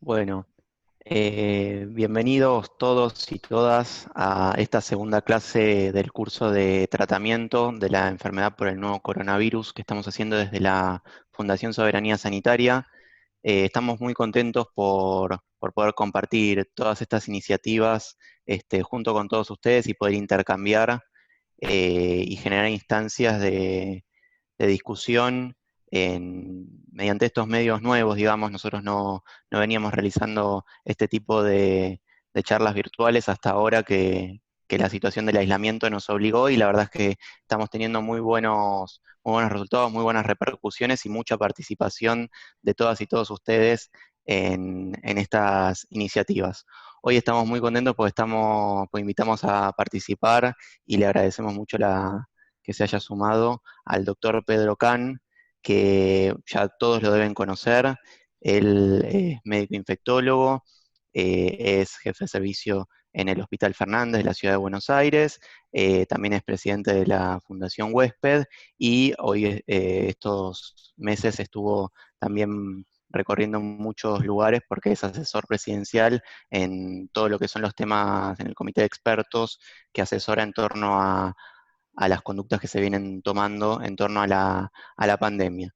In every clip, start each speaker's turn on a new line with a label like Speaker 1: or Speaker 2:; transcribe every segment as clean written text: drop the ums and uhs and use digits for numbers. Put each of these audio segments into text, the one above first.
Speaker 1: Bueno, bienvenidos todos y todas a esta segunda clase del curso de tratamiento de la enfermedad por el nuevo coronavirus que estamos haciendo desde la Fundación Soberanía Sanitaria. Estamos muy contentos por poder compartir todas estas iniciativas junto con todos ustedes y poder intercambiar y generar instancias de discusión mediante estos medios nuevos, digamos. Nosotros no veníamos realizando este tipo de charlas virtuales hasta ahora que la situación del aislamiento nos obligó, y la verdad es que estamos teniendo muy buenos resultados, muy buenas repercusiones y mucha participación de todas y todos ustedes en estas iniciativas. Hoy estamos muy contentos porque pues invitamos a participar y le agradecemos mucho que se haya sumado al doctor Pedro Can, que ya todos lo deben conocer. Él es médico infectólogo, es jefe de servicio en el Hospital Fernández de la Ciudad de Buenos Aires, también es presidente de la Fundación Huésped, y hoy estos meses estuvo también recorriendo muchos lugares porque es asesor presidencial en todo lo que son los temas en el comité de expertos que asesora en torno a las conductas que se vienen tomando en torno a la pandemia.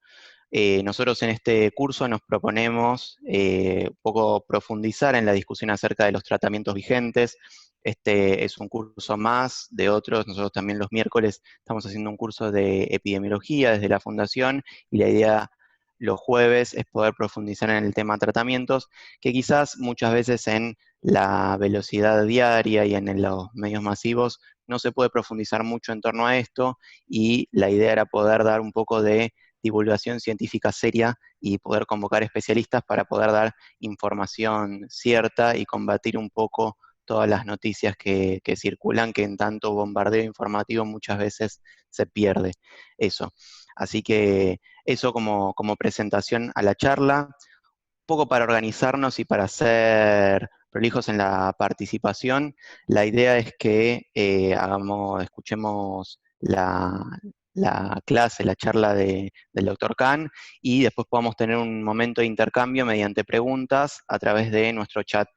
Speaker 1: Nosotros en este curso nos proponemos un poco profundizar en la discusión acerca de los tratamientos vigentes. Este es un curso más de otros. Nosotros también los miércoles estamos haciendo un curso de epidemiología desde la Fundación, y la idea los jueves es poder profundizar en el tema tratamientos, que quizás muchas veces en la velocidad diaria y en los medios masivos no se puede profundizar mucho en torno a esto, y la idea era poder dar un poco de divulgación científica seria y poder convocar especialistas para poder dar información cierta y combatir un poco todas las noticias que circulan, que en tanto bombardeo informativo muchas veces se pierde eso. Así que eso como presentación a la charla, un poco para organizarnos y para ser prolijos en la participación. La idea es que escuchemos la clase, la charla del doctor Khan, y después podamos tener un momento de intercambio mediante preguntas a través de nuestro chat,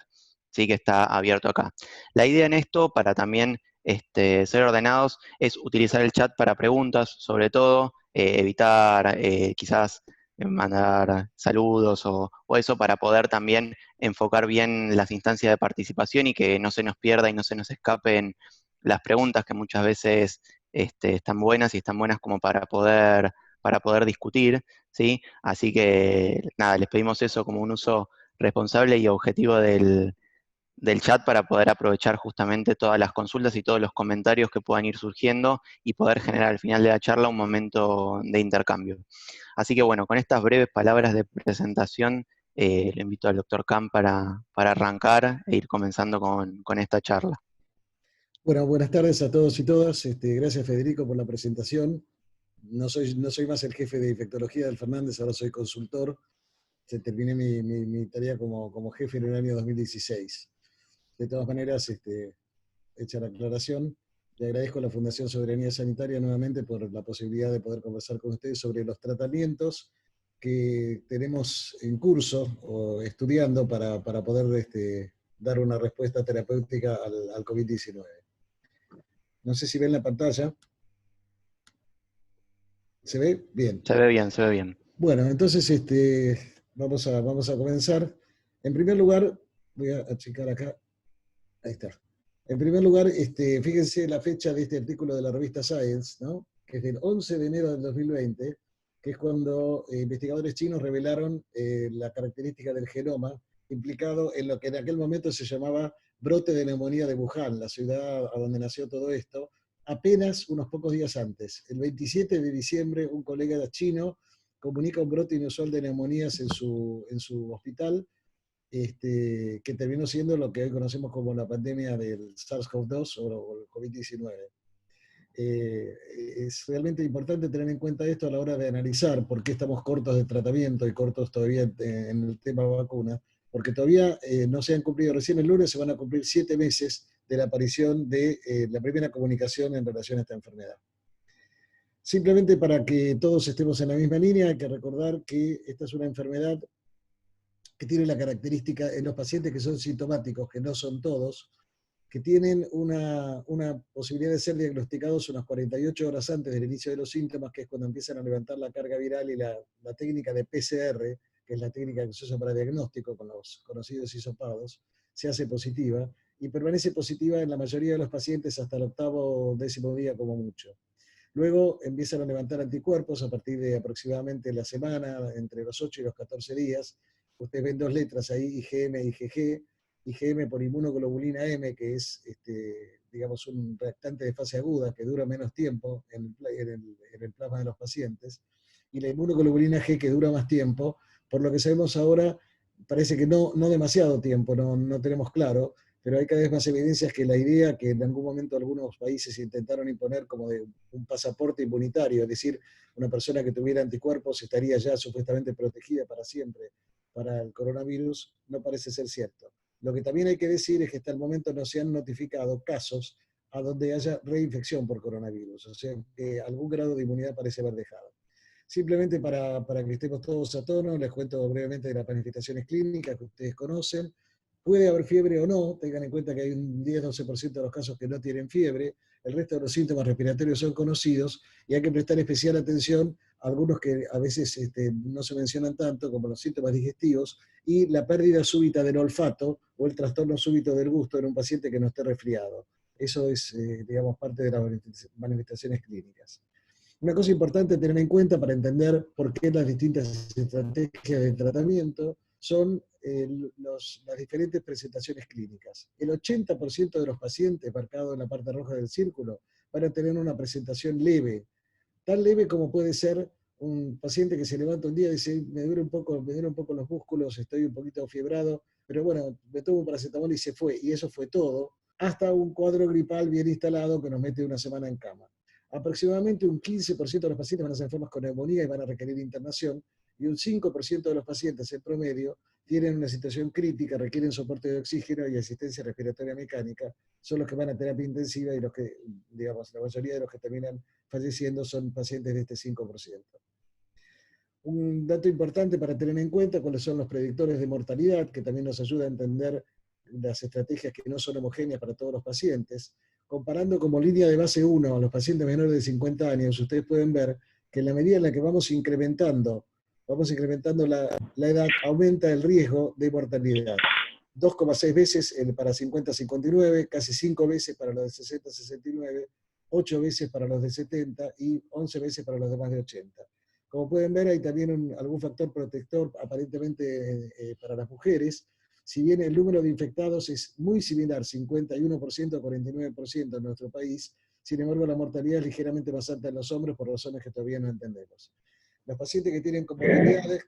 Speaker 1: ¿sí? Que está abierto acá. La idea en esto, para también ser ordenados, es utilizar el chat para preguntas, sobre todo, evitar quizás mandar saludos o eso, para poder también enfocar bien las instancias de participación y que no se nos pierda y no se nos escapen las preguntas, que muchas veces están buenas y están buenas como para poder discutir, ¿sí? Así que nada, les pedimos eso como un uso responsable y objetivo del chat para poder aprovechar justamente todas las consultas y todos los comentarios que puedan ir surgiendo y poder generar al final de la charla un momento de intercambio. Así que bueno, con estas breves palabras de presentación, le invito al doctor Khan para arrancar e ir comenzando con esta charla.
Speaker 2: Bueno, buenas tardes a todos y todas. Gracias, Federico, por la presentación. No soy más el jefe de infectología del Fernández, ahora soy consultor. Terminé mi tarea como jefe en el año 2016. De todas maneras, hecha la aclaración, le agradezco a la Fundación Soberanía Sanitaria nuevamente por la posibilidad de poder conversar con ustedes sobre los tratamientos que tenemos en curso o estudiando para poder dar una respuesta terapéutica al COVID-19. No sé si ven la pantalla. ¿Se ve? Bien.
Speaker 1: Se ve bien, se ve bien.
Speaker 2: Bueno, entonces vamos a comenzar. En primer lugar, voy a achicar acá. Ahí está. En primer lugar, fíjense la fecha de este artículo de la revista Science, ¿no? Que es del 11 de enero del 2020, que es cuando investigadores chinos revelaron la característica del genoma implicado en lo que en aquel momento se llamaba brote de neumonía de Wuhan, la ciudad a donde nació todo esto, apenas unos pocos días antes. El 27 de diciembre, un colega chino comunica un brote inusual de neumonías en su hospital, que terminó siendo lo que hoy conocemos como la pandemia del SARS-CoV-2 o el COVID-19. Es realmente importante tener en cuenta esto a la hora de analizar por qué estamos cortos de tratamiento y cortos todavía en el tema vacuna, porque todavía no se han cumplido, recién el lunes se van a cumplir 7 meses de la aparición de la primera comunicación en relación a esta enfermedad. Simplemente para que todos estemos en la misma línea, hay que recordar que esta es una enfermedad que tiene la característica en los pacientes que son sintomáticos, que no son todos, que tienen una posibilidad de ser diagnosticados unas 48 horas antes del inicio de los síntomas, que es cuando empiezan a levantar la carga viral, y la técnica de PCR, que es la técnica que se usa para diagnóstico con los conocidos hisopados, se hace positiva y permanece positiva en la mayoría de los pacientes hasta el 8º o 10º día como mucho. Luego empiezan a levantar anticuerpos a partir de aproximadamente la semana, entre los 8 y los 14 días. Ustedes ven 2 letras ahí, IgM y IgG. IgM por inmunoglobulina M, que es, digamos, un reactante de fase aguda que dura menos tiempo en el plasma de los pacientes, y la inmunoglobulina G, que dura más tiempo. Por lo que sabemos ahora, parece que no demasiado tiempo, no tenemos claro, pero hay cada vez más evidencias que la idea que en algún momento algunos países intentaron imponer como de un pasaporte inmunitario, es decir, una persona que tuviera anticuerpos estaría ya supuestamente protegida para siempre para el coronavirus, no parece ser cierto. Lo que también hay que decir es que hasta el momento no se han notificado casos a donde haya reinfección por coronavirus, o sea que algún grado de inmunidad parece haber dejado. Simplemente para que estemos todos a tono, les cuento brevemente de las manifestaciones clínicas que ustedes conocen. Puede haber fiebre o no, tengan en cuenta que hay un 10-12% de los casos que no tienen fiebre, el resto de los síntomas respiratorios son conocidos y hay que prestar especial atención a algunos que a veces no se mencionan tanto, como los síntomas digestivos y la pérdida súbita del olfato o el trastorno súbito del gusto en un paciente que no esté resfriado. Eso es, digamos, parte de las manifestaciones clínicas. Una cosa importante tener en cuenta para entender por qué las distintas estrategias de tratamiento son las diferentes presentaciones clínicas. El 80% de los pacientes, marcados en la parte roja del círculo, van a tener una presentación leve, tan leve como puede ser un paciente que se levanta un día y dice, me duelen un poco los músculos, estoy un poquito fiebrado, pero bueno, me tomo un paracetamol y se fue, y eso fue todo, hasta un cuadro gripal bien instalado que nos mete una semana en cama. Aproximadamente un 15% de los pacientes van a ser enfermos con neumonía y van a requerir internación, y un 5% de los pacientes en promedio tienen una situación crítica, requieren soporte de oxígeno y asistencia respiratoria mecánica, son los que van a terapia intensiva y los que, digamos, la mayoría de los que terminan falleciendo son pacientes de este 5%. Un dato importante para tener en cuenta, cuáles son los predictores de mortalidad, que también nos ayuda a entender las estrategias que no son homogéneas para todos los pacientes. Comparando como línea de base 1 a los pacientes menores de 50 años, ustedes pueden ver que en la medida en la que vamos incrementando la edad, aumenta el riesgo de mortalidad. 2,6 veces para 50-59, casi 5 veces para los de 60-69, 8 veces para los de 70 y 11 veces para los de más de 80. Como pueden ver, hay también algún factor protector aparentemente para las mujeres, si bien el número de infectados es muy similar, 51% a 49% en nuestro país, sin embargo la mortalidad es ligeramente más alta en los hombres por razones que todavía no entendemos. Los pacientes que tienen comorbilidades,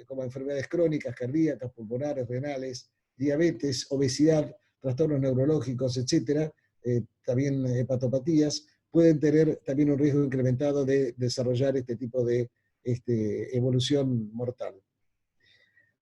Speaker 2: como enfermedades crónicas, cardíacas, pulmonares, renales, diabetes, obesidad, trastornos neurológicos, etcétera, también hepatopatías, pueden tener también un riesgo incrementado de desarrollar este tipo de evolución mortal.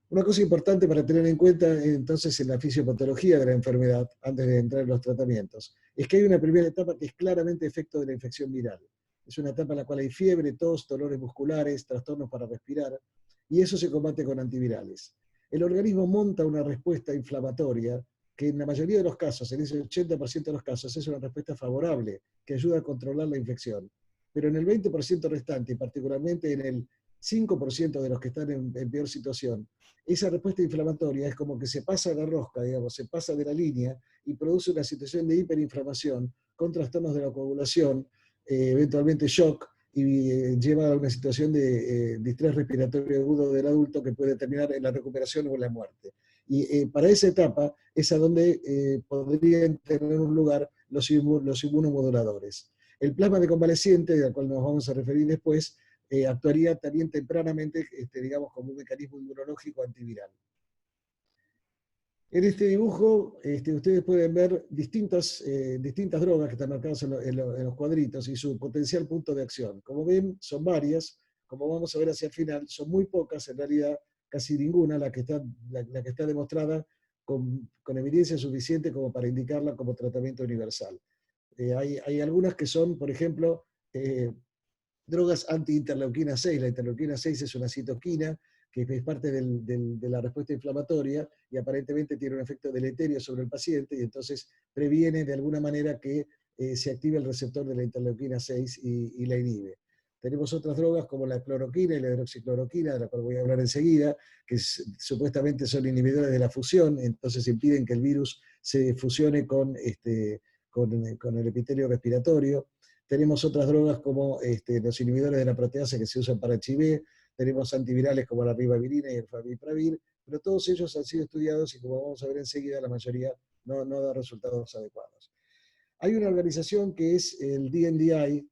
Speaker 2: Una cosa importante para tener en cuenta entonces en la fisiopatología de la enfermedad, antes de entrar en los tratamientos, es que hay una primera etapa que es claramente efecto de la infección viral. Es una etapa en la cual hay fiebre, tos, dolores musculares, trastornos para respirar, y eso se combate con antivirales. El organismo monta una respuesta inflamatoria que en la mayoría de los casos, en ese 80% de los casos, es una respuesta favorable que ayuda a controlar la infección. Pero en el 20% restante, y particularmente en el 5% de los que están en peor situación, esa respuesta inflamatoria es como que se pasa de la rosca, digamos, se pasa de la línea y produce una situación de hiperinflamación con trastornos de la coagulación, eventualmente shock, y lleva a una situación de distrés respiratorio agudo del adulto que puede terminar en la recuperación o en la muerte. Y para esa etapa es a donde podrían tener un lugar los inmunomoduladores. El plasma de convaleciente, al cual nos vamos a referir después, actuaría también tempranamente, digamos, como un mecanismo inmunológico antiviral. En este dibujo ustedes pueden ver distintas drogas que están marcadas en los cuadritos y su potencial punto de acción. Como ven, son varias, como vamos a ver hacia el final, son muy pocas, en realidad casi ninguna, la que está demostrada con evidencia suficiente como para indicarla como tratamiento universal. Hay algunas que son, por ejemplo, drogas anti-interleuquina 6. La interleuquina 6 es una citoquina que es parte de la respuesta inflamatoria y aparentemente tiene un efecto deleterio sobre el paciente y entonces previene de alguna manera que se active el receptor de la interleuquina 6 y la inhibe. Tenemos otras drogas como la cloroquina y la hidroxicloroquina, de la cual voy a hablar enseguida, que supuestamente son inhibidores de la fusión, entonces impiden que el virus se fusione con el epitelio respiratorio. Tenemos otras drogas como los inhibidores de la proteasa que se usan para HIV, tenemos antivirales como la ribavirina y el favipiravir, pero todos ellos han sido estudiados y como vamos a ver enseguida, la mayoría no da resultados adecuados. Hay una organización que es el DNDi,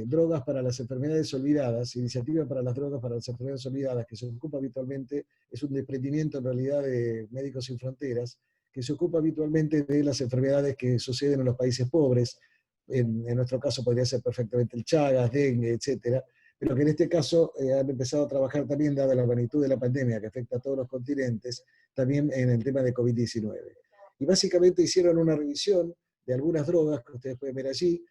Speaker 2: Drogas para las Enfermedades Olvidadas, Iniciativa para las Drogas para las Enfermedades Olvidadas, que se ocupa habitualmente, es un desprendimiento en realidad de Médicos Sin Fronteras, que se ocupa habitualmente de las enfermedades que suceden en los países pobres. En nuestro caso podría ser perfectamente el Chagas, dengue, etcétera, pero que en este caso han empezado a trabajar también, dada la magnitud de la pandemia que afecta a todos los continentes, también en el tema de COVID-19. Y básicamente hicieron una revisión de algunas drogas que ustedes pueden ver allí,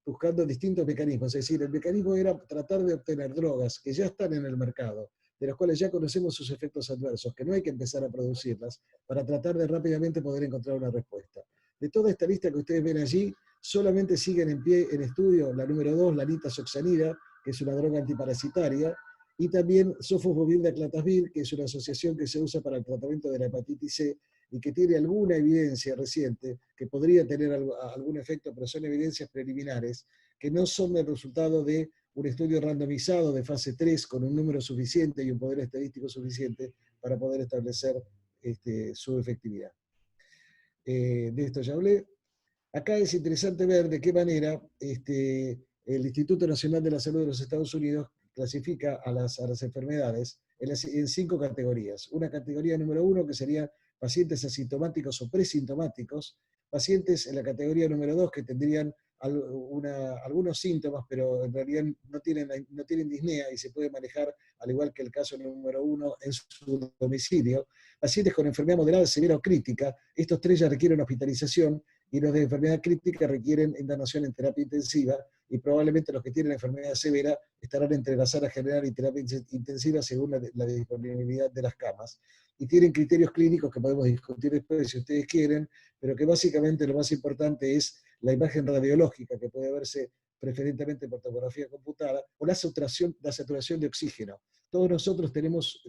Speaker 2: buscando distintos mecanismos. Es decir, el mecanismo era tratar de obtener drogas que ya están en el mercado, de las cuales ya conocemos sus efectos adversos, que no hay que empezar a producirlas, para tratar de rápidamente poder encontrar una respuesta. De toda esta lista que ustedes ven allí, solamente siguen en pie en estudio la número 2, la nitazoxanida, que es una droga antiparasitaria, y también sofosbuvir-daclatasvir, que es una asociación que se usa para el tratamiento de la hepatitis C y que tiene alguna evidencia reciente que podría tener algún efecto, pero son evidencias preliminares que no son el resultado de un estudio randomizado de fase 3 con un número suficiente y un poder estadístico suficiente para poder establecer su efectividad. De esto ya hablé. Acá es interesante ver de qué manera el Instituto Nacional de la Salud de los Estados Unidos clasifica a las enfermedades en 5 categorías. Una categoría número 1 que sería pacientes asintomáticos o presintomáticos, pacientes en la categoría número 2 que tendrían algunos síntomas, pero en realidad no tienen disnea y se puede manejar, al igual que el caso número 1, en su domicilio. Pacientes con enfermedad moderada, severa o crítica, estos 3 ya requieren hospitalización, y los de enfermedad crítica requieren internación en terapia intensiva, y probablemente los que tienen enfermedad severa estarán entre la sala general y terapia intensiva según la disponibilidad de las camas. Y tienen criterios clínicos que podemos discutir después si ustedes quieren, pero que básicamente lo más importante es la imagen radiológica, que puede verse preferentemente por tomografía computada, o la saturación de oxígeno. Todos nosotros tenemos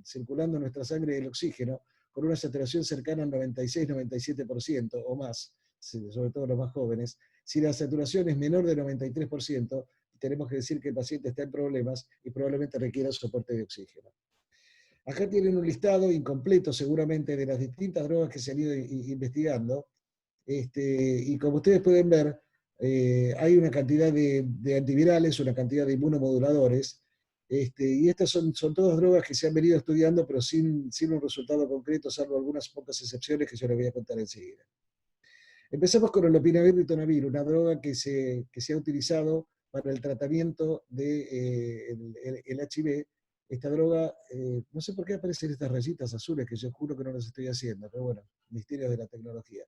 Speaker 2: circulando en nuestra sangre el oxígeno con una saturación cercana al 96-97% o más, sobre todo los más jóvenes. Si la saturación es menor de 93%, tenemos que decir que el paciente está en problemas y probablemente requiera soporte de oxígeno. Acá tienen un listado incompleto seguramente de las distintas drogas que se han ido investigando, y como ustedes pueden ver, hay una cantidad de antivirales, una cantidad de inmunomoduladores, y estas son todas drogas que se han venido estudiando, pero sin un resultado concreto, salvo algunas pocas excepciones que yo les voy a contar enseguida. Empezamos con el lopinavir-ritonavir, una droga que se ha utilizado para el tratamiento del el HIV. Esta droga, no sé por qué aparecen estas rayitas azules, que yo juro que no las estoy haciendo, pero bueno, misterios de la tecnología.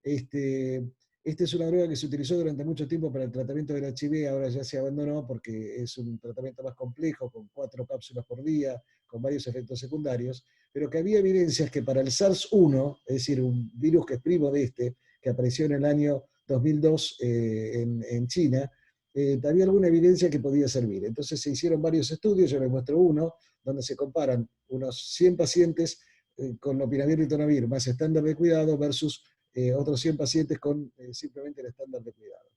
Speaker 2: Esta es una droga que se utilizó durante mucho tiempo para el tratamiento del HIV, ahora ya se abandonó porque es un tratamiento más complejo, con 4 cápsulas por día, con varios efectos secundarios, pero que había evidencias que para el SARS-1, es decir, un virus que es primo de que apareció en el año 2002 en China, había alguna evidencia que podía servir. Entonces se hicieron varios estudios, yo les muestro uno, donde se comparan unos 100 pacientes con lopinavir y ritonavir más estándar de cuidado versus otros 100 pacientes con simplemente el estándar de cuidado.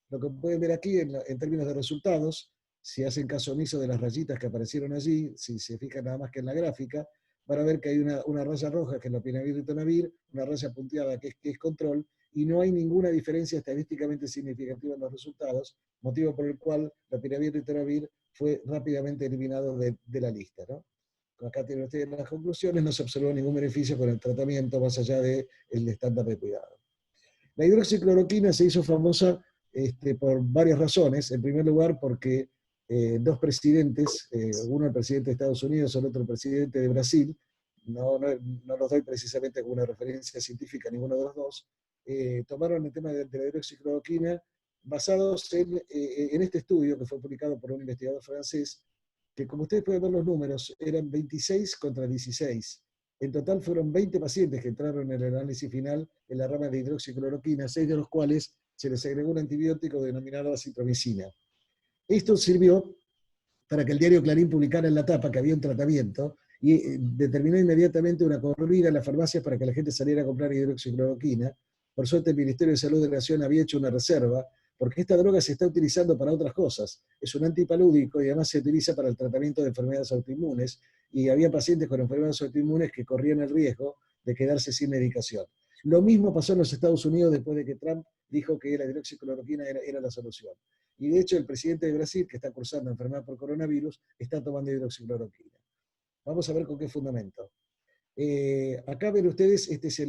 Speaker 2: Lo que pueden ver aquí en términos de resultados, si hacen caso omiso de las rayitas que aparecieron allí, si se fijan nada más que en la gráfica, van a ver que hay una raya roja que es lopinavir y ritonavir, una raya punteada que es control, y no hay ninguna diferencia estadísticamente significativa en los resultados, motivo por el cual lopinavir y ritonavir fue rápidamente eliminado de la lista, ¿no? acá tienen ustedes las conclusiones, no se observó ningún beneficio con el tratamiento más allá del estándar de cuidado. La hidroxicloroquina se hizo famosa por varias razones. En primer lugar, porque dos presidentes, uno el presidente de Estados Unidos, el otro el presidente de Brasil, no los doy precisamente como una referencia científica, ninguno de los dos, tomaron el tema de la hidroxicloroquina basados en este estudio que fue publicado por un investigador francés, que como ustedes pueden ver los números, eran 26 contra 16. En total fueron 20 pacientes que entraron en el análisis final en la rama de hidroxicloroquina, 6 de los cuales se les agregó un antibiótico denominado acitromicina. Esto sirvió para que el diario Clarín publicara en la tapa que había un tratamiento y determinó inmediatamente una corrida en las farmacias para que la gente saliera a comprar hidroxicloroquina. Por suerte el Ministerio de Salud de la Nación había hecho una reserva, porque esta droga se está utilizando para otras cosas. Es un antipalúdico y además se utiliza para el tratamiento de enfermedades autoinmunes, y había pacientes con enfermedades autoinmunes que corrían el riesgo de quedarse sin medicación. Lo mismo pasó en los Estados Unidos después de que Trump dijo que la hidroxicloroquina era la solución. Y de hecho el presidente de Brasil, que está cursando enfermedad por coronavirus, está tomando hidroxicloroquina. Vamos a ver con qué fundamento. Acá ven ustedes, este es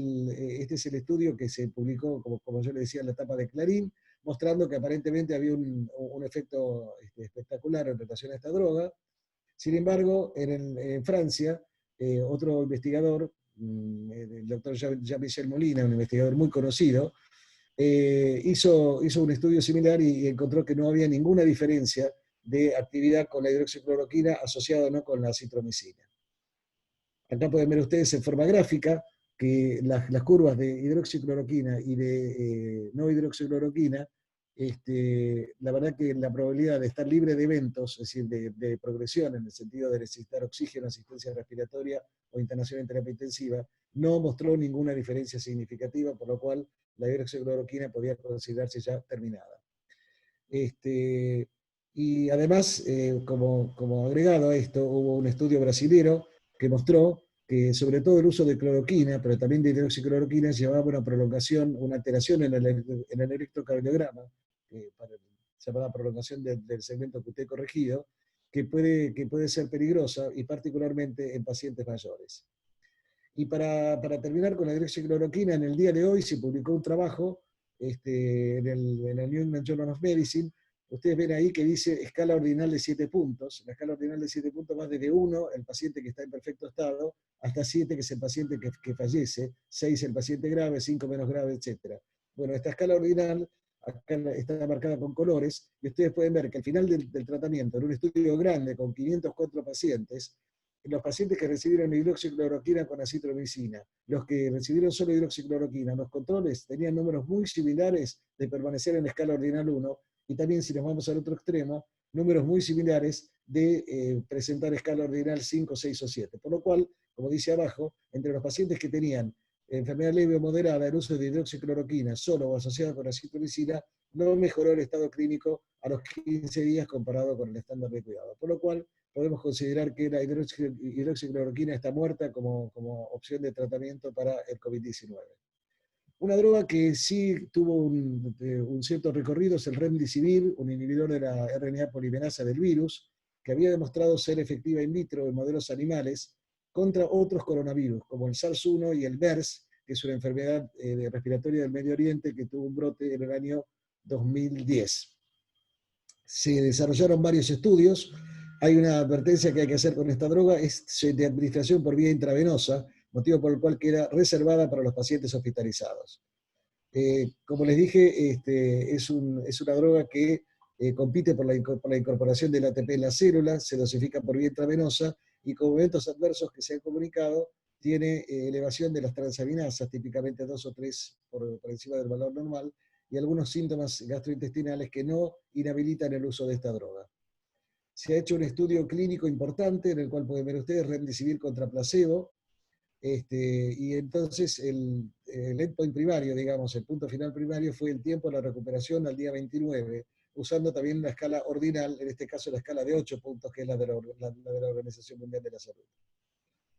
Speaker 2: el estudio que se publicó, como yo les decía, en la etapa de Clarín, mostrando que aparentemente había un efecto espectacular en relación a esta droga. Sin embargo, en Francia, otro investigador, el doctor Jean-Michel Molina, un investigador muy conocido, hizo un estudio similar y encontró que no había ninguna diferencia de actividad con la hidroxicloroquina asociada o no con la acitromicina. Acá pueden ver ustedes en forma gráfica que las curvas de hidroxicloroquina y de no hidroxicloroquina, la verdad que la probabilidad de estar libre de eventos, es decir, de progresión en el sentido de necesitar oxígeno, asistencia respiratoria o internación en terapia intensiva, no mostró ninguna diferencia significativa, por lo cual la hidroxicloroquina podía considerarse ya terminada. Y además, como agregado a esto, hubo un estudio brasilero que mostró que sobre todo el uso de cloroquina, pero también de hidroxicloroquina, llevaba una prolongación, una alteración en el electrocardiograma, llamada prolongación del segmento QT corregido, que puede ser peligrosa, y particularmente en pacientes mayores. Y para terminar con la hidroxicloroquina, en el día de hoy se publicó un trabajo en el New England Journal of Medicine. Ustedes ven ahí que dice escala ordinal de 7 puntos. La escala ordinal de 7 puntos va desde 1, el paciente que está en perfecto estado, hasta 7, que es el paciente que fallece, 6 el paciente grave, 5 menos grave, etc. Bueno, esta escala ordinal acá está marcada con colores, y ustedes pueden ver que al final del tratamiento, en un estudio grande con 504 pacientes, los pacientes que recibieron hidroxicloroquina con acitromicina, los que recibieron solo hidroxicloroquina, los controles tenían números muy similares de permanecer en la escala ordinal 1, y también, si nos vamos al otro extremo, números muy similares de presentar escala ordinal 5, 6 o 7. Por lo cual, como dice abajo, entre los pacientes que tenían enfermedad leve o moderada, el uso de hidroxicloroquina solo o asociada con acitromicina no mejoró el estado clínico a los 15 días comparado con el estándar de cuidado. Por lo cual, podemos considerar que la hidroxicloroquina está muerta como opción de tratamiento para el COVID-19. Una droga que sí tuvo un cierto recorrido es el Remdesivir, un inhibidor de la RNA polimerasa del virus, que había demostrado ser efectiva in vitro en modelos animales contra otros coronavirus, como el SARS-1 y el MERS, que es una enfermedad respiratoria del Medio Oriente que tuvo un brote en el año 2010. Se desarrollaron varios estudios. Hay una advertencia que hay que hacer con esta droga, es de administración por vía intravenosa, motivo por el cual queda reservada para los pacientes hospitalizados. Como les dije, es una droga que compite por la incorporación del ATP en la célula, se dosifica por vía intravenosa, y como eventos adversos que se han comunicado, tiene elevación de las transaminasas, típicamente 2 o 3 por encima del valor normal, y algunos síntomas gastrointestinales que no inhabilitan el uso de esta droga. Se ha hecho un estudio clínico importante en el cual pueden ver ustedes Remdesivir contra placebo, y entonces el endpoint primario, digamos, el punto final primario fue el tiempo de la recuperación al día 29, usando también la escala ordinal, en este caso la escala de 8 puntos, que es la de la Organización Mundial de la Salud.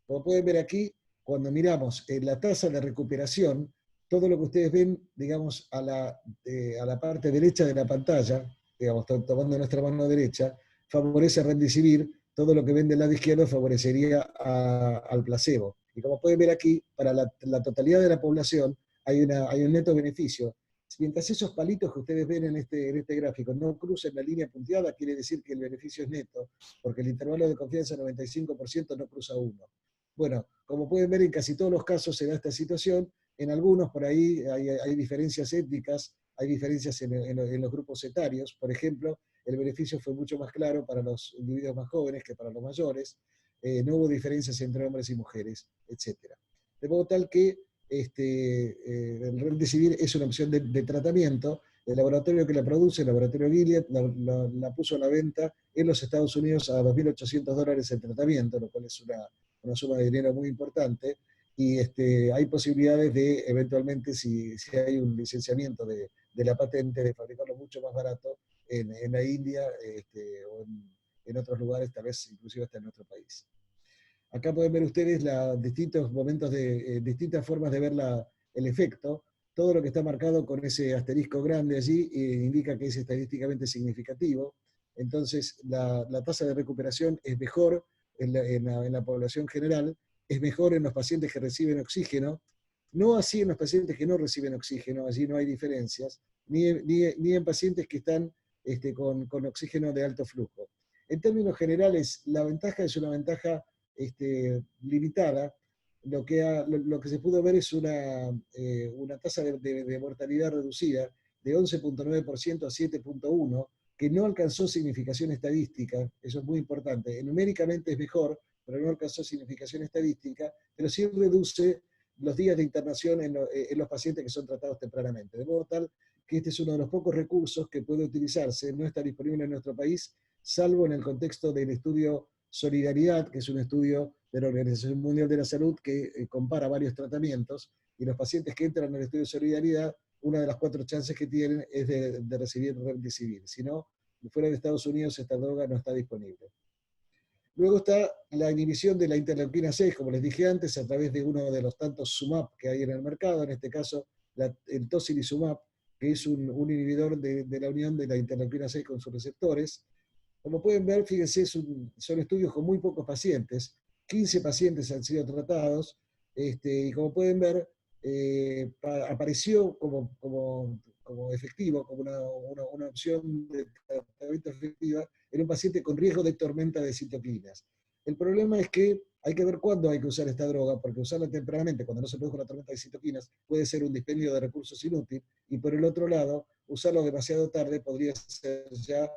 Speaker 2: Como pueden ver aquí, cuando miramos la tasa de recuperación, todo lo que ustedes ven, digamos, a la parte derecha de la pantalla, digamos, tomando nuestra mano derecha, favorece Remdesivir, todo lo que ven del lado izquierdo favorecería al placebo. Y como pueden ver aquí, para la totalidad de la población hay un neto beneficio. Mientras esos palitos que ustedes ven en este gráfico no crucen la línea punteada, quiere decir que el beneficio es neto, porque el intervalo de confianza 95% no cruza 1. Bueno, como pueden ver, en casi todos los casos se da esta situación. En algunos por ahí hay diferencias étnicas, hay diferencias en los grupos etarios. Por ejemplo, el beneficio fue mucho más claro para los individuos más jóvenes que para los mayores. No hubo diferencias entre hombres y mujeres, etc. De modo tal que el Remdesivir es una opción de tratamiento. El laboratorio que la produce, el laboratorio Gilead, la puso a la venta en los Estados Unidos a $2.800 el tratamiento, lo cual es una suma de dinero muy importante. Y hay posibilidades de, eventualmente, si hay un licenciamiento de la patente, de fabricarlo mucho más barato en la India o en otros lugares, tal vez inclusive hasta en nuestro país. Acá pueden ver ustedes distintos momentos distintas formas de ver el efecto. Todo lo que está marcado con ese asterisco grande allí indica que es estadísticamente significativo. Entonces, la tasa de recuperación es mejor en la población general, es mejor en los pacientes que reciben oxígeno, no así en los pacientes que no reciben oxígeno, allí no hay diferencias, ni en pacientes que están con oxígeno de alto flujo. En términos generales, la ventaja es una ventaja limitada. Lo que se pudo ver es una tasa de mortalidad reducida de 11.9% a 7.1%, que no alcanzó significación estadística. Eso es muy importante. Numéricamente es mejor, pero no alcanzó significación estadística, pero sí reduce los días de internación en los pacientes que son tratados tempranamente. De modo tal que este es uno de los pocos recursos que puede utilizarse, no está disponible en nuestro país, salvo en el contexto del estudio Solidaridad, que es un estudio de la Organización Mundial de la Salud que compara varios tratamientos, y los pacientes que entran en el estudio Solidaridad, una de las 4 chances que tienen es de recibir Remdesivir. Si no, fuera de Estados Unidos esta droga no está disponible. Luego está la inhibición de la interleuquina 6, como les dije antes, a través de uno de los tantos SUMAP que hay en el mercado, en este caso el tocilizumab, que es un inhibidor de la unión de la interleuquina 6 con sus receptores. Como pueden ver, fíjense, son estudios con muy pocos pacientes. 15 pacientes han sido tratados, y como pueden ver, apareció como efectivo, como una opción de tratamiento efectiva en un paciente con riesgo de tormenta de citoquinas. El problema es que hay que ver cuándo hay que usar esta droga, porque usarla tempranamente, cuando no se produjo la tormenta de citoquinas, puede ser un dispendio de recursos inútil, y por el otro lado, usarlo demasiado tarde podría ser ya,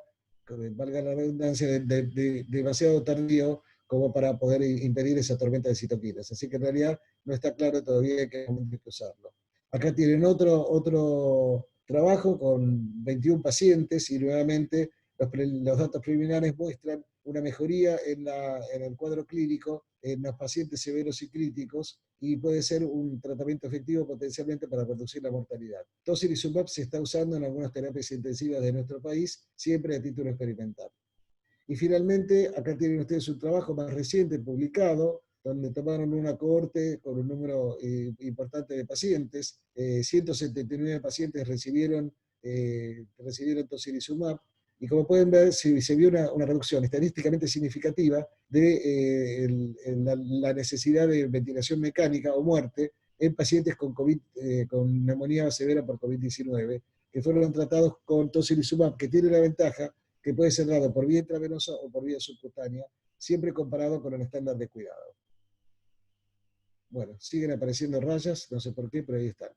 Speaker 2: valga la redundancia, demasiado tardío como para poder impedir esa tormenta de citoquinas. Así que en realidad no está claro todavía que hay que usarlo. Acá tienen otro trabajo con 21 pacientes y nuevamente los datos preliminares muestran una mejoría en el cuadro clínico en los pacientes severos y críticos, y puede ser un tratamiento efectivo potencialmente para reducir la mortalidad. Tocilizumab se está usando en algunas terapias intensivas de nuestro país, siempre a título experimental. Y finalmente, acá tienen ustedes un trabajo más reciente publicado, donde tomaron una cohorte con un número importante de pacientes. 179 pacientes recibieron tocilizumab, y como pueden ver, se vio una reducción estadísticamente significativa de la necesidad de ventilación mecánica o muerte en pacientes con con neumonía severa por COVID-19, que fueron tratados con tocilizumab, que tiene la ventaja que puede ser dado por vía intravenosa o por vía subcutánea, siempre comparado con el estándar de cuidado. Bueno, siguen apareciendo rayas, no sé por qué, pero ahí están.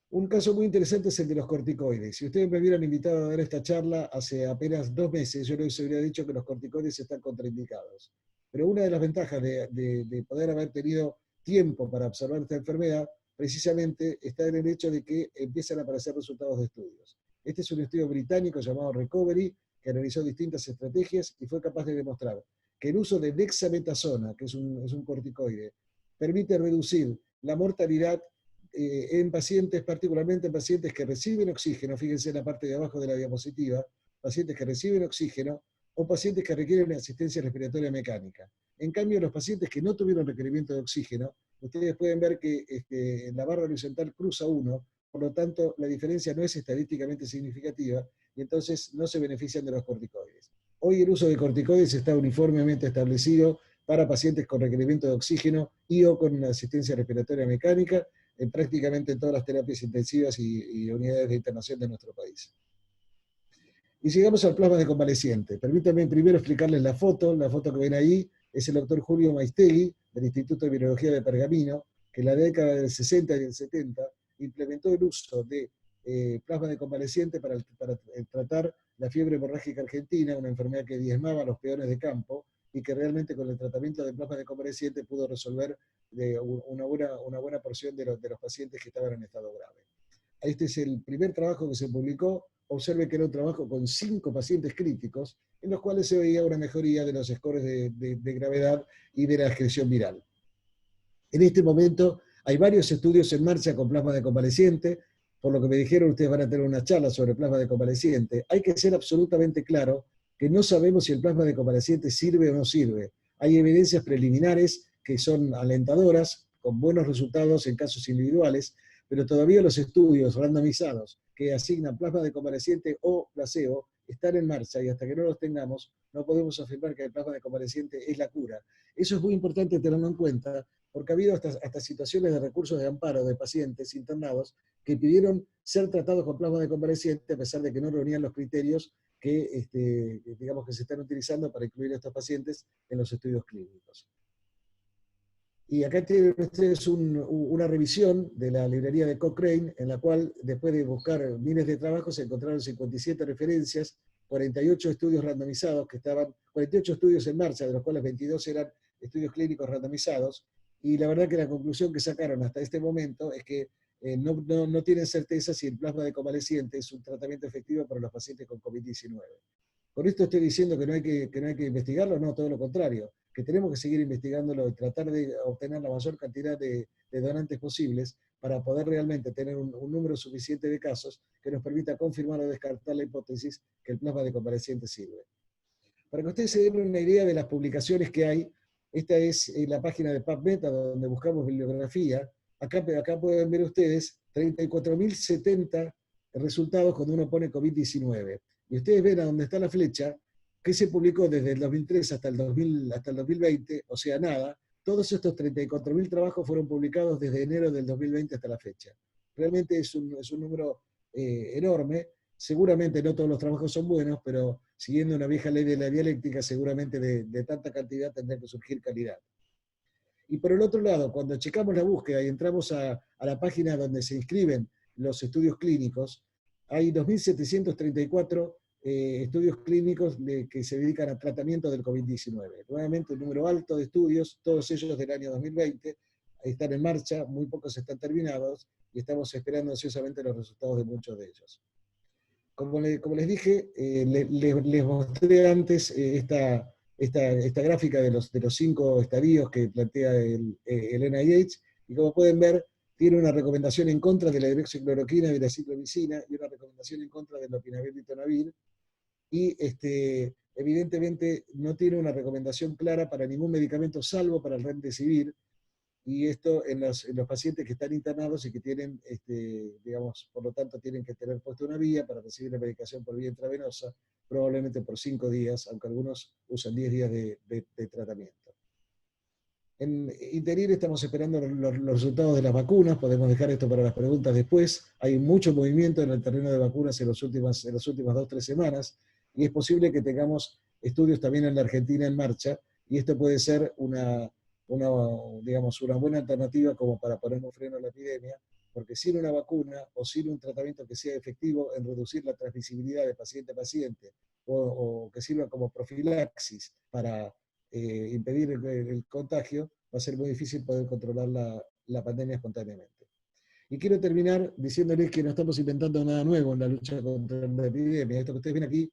Speaker 2: Un caso muy interesante es el de los corticoides. Si ustedes me hubieran invitado a dar esta charla hace apenas 2 meses, yo les hubiera dicho que los corticoides están contraindicados. Pero una de las ventajas de poder haber tenido tiempo para observar esta enfermedad, precisamente está en el hecho de que empiezan a aparecer resultados de estudios. Este es un estudio británico llamado Recovery, que analizó distintas estrategias y fue capaz de demostrar que el uso de dexametasona, que es un corticoide, permite reducir la mortalidad en pacientes, particularmente en pacientes que reciben oxígeno, fíjense en la parte de abajo de la diapositiva, pacientes que reciben oxígeno o pacientes que requieren asistencia respiratoria mecánica. En cambio, los pacientes que no tuvieron requerimiento de oxígeno, ustedes pueden ver que la barra horizontal cruza 1, por lo tanto la diferencia no es estadísticamente significativa y entonces no se benefician de los corticoides. Hoy el uso de corticoides está uniformemente establecido para pacientes con requerimiento de oxígeno y o con asistencia respiratoria mecánica en prácticamente todas las terapias intensivas y unidades de internación de nuestro país. Y llegamos al plasma de convaleciente. Permítanme primero explicarles la foto. La foto que ven ahí es el doctor Julio Maistegui, del Instituto de Virología de Pergamino, que en la década del 60 y del 70 implementó el uso de plasma de convaleciente para tratar la fiebre hemorrágica argentina, una enfermedad que diezmaba a los peones de campo y que realmente con el tratamiento de plasma de convaleciente pudo resolver una buena porción de los pacientes que estaban en estado grave. Este es el primer trabajo que se publicó. Observe que era un trabajo con 5 pacientes críticos, en los cuales se veía una mejoría de los scores de gravedad y de la excreción viral. En este momento hay varios estudios en marcha con plasma de convaleciente. Por lo que me dijeron, ustedes van a tener una charla sobre plasma de convaleciente. Hay que ser absolutamente claro que no sabemos si el plasma de convaleciente sirve o no sirve. Hay evidencias preliminares que son alentadoras, con buenos resultados en casos individuales, pero todavía los estudios randomizados que asignan plasma de convaleciente o placebo están en marcha y hasta que no los tengamos no podemos afirmar que el plasma de convaleciente es la cura. Eso es muy importante tenerlo en cuenta porque ha habido hasta situaciones de recursos de amparo de pacientes internados que pidieron ser tratados con plasma de convaleciente a pesar de que no reunían los criterios que, digamos, que se están utilizando para incluir a estos pacientes en los estudios clínicos. Y acá tienen ustedes una revisión de la librería de Cochrane, en la cual, después de buscar miles de trabajos, se encontraron 57 referencias, 48 estudios randomizados, 48 estudios en marcha, de los cuales 22 eran estudios clínicos randomizados, y la verdad que la conclusión que sacaron hasta este momento es que no tienen certeza si el plasma de convaleciente es un tratamiento efectivo para los pacientes con COVID-19. Con esto estoy diciendo que no hay que investigarlo, no, todo lo contrario, que tenemos que seguir investigándolo y tratar de obtener la mayor cantidad de donantes posibles para poder realmente tener un número suficiente de casos que nos permita confirmar o descartar la hipótesis que el plasma de convaleciente sirve. Para que ustedes se den una idea de las publicaciones que hay, esta es la página de PubMed, donde buscamos bibliografía. Acá pueden ver ustedes 34.070 resultados cuando uno pone COVID-19. Y ustedes ven a donde está la flecha, que se publicó desde el 2003 hasta el 2020, o sea, nada. Todos estos 34.000 trabajos fueron publicados desde enero del 2020 hasta la fecha. Realmente es un número enorme. Seguramente no todos los trabajos son buenos, pero siguiendo una vieja ley de la dialéctica, seguramente de tanta cantidad tendrá que surgir calidad. Y por el otro lado, cuando checamos la búsqueda y entramos a la página donde se inscriben los estudios clínicos, hay 2.734 estudios clínicos que se dedican al tratamiento del COVID-19. Nuevamente un número alto de estudios, todos ellos del año 2020, están en marcha, muy pocos están terminados y estamos esperando ansiosamente los resultados de muchos de ellos. Como les dije, les mostré antes esta gráfica de los 5 estadios que plantea el NIH, y como pueden ver, tiene una recomendación en contra de la hidroxicloroquina y la citromicina, y una recomendación en contra del lopinavir y ritonavir, y evidentemente no tiene una recomendación clara para ningún medicamento salvo para el remdesivir, y esto en los pacientes que están internados y que tienen, digamos, por lo tanto tienen que tener puesto una vía para recibir la medicación por vía intravenosa, probablemente por 5 días, aunque algunos usan 10 días de tratamiento. En Interir estamos esperando los resultados de las vacunas, podemos dejar esto para las preguntas después. Hay mucho movimiento en el terreno de vacunas en las últimas 2-3 semanas, y es posible que tengamos estudios también en la Argentina en marcha, y esto puede ser una buena alternativa como para ponernos freno a la epidemia, porque sin una vacuna o sin un tratamiento que sea efectivo en reducir la transmisibilidad de paciente a paciente, o que sirva como profilaxis para impedir el contagio, va a ser muy difícil poder controlar la pandemia espontáneamente. Y quiero terminar diciéndoles que no estamos inventando nada nuevo en la lucha contra la epidemia. Esto que ustedes ven aquí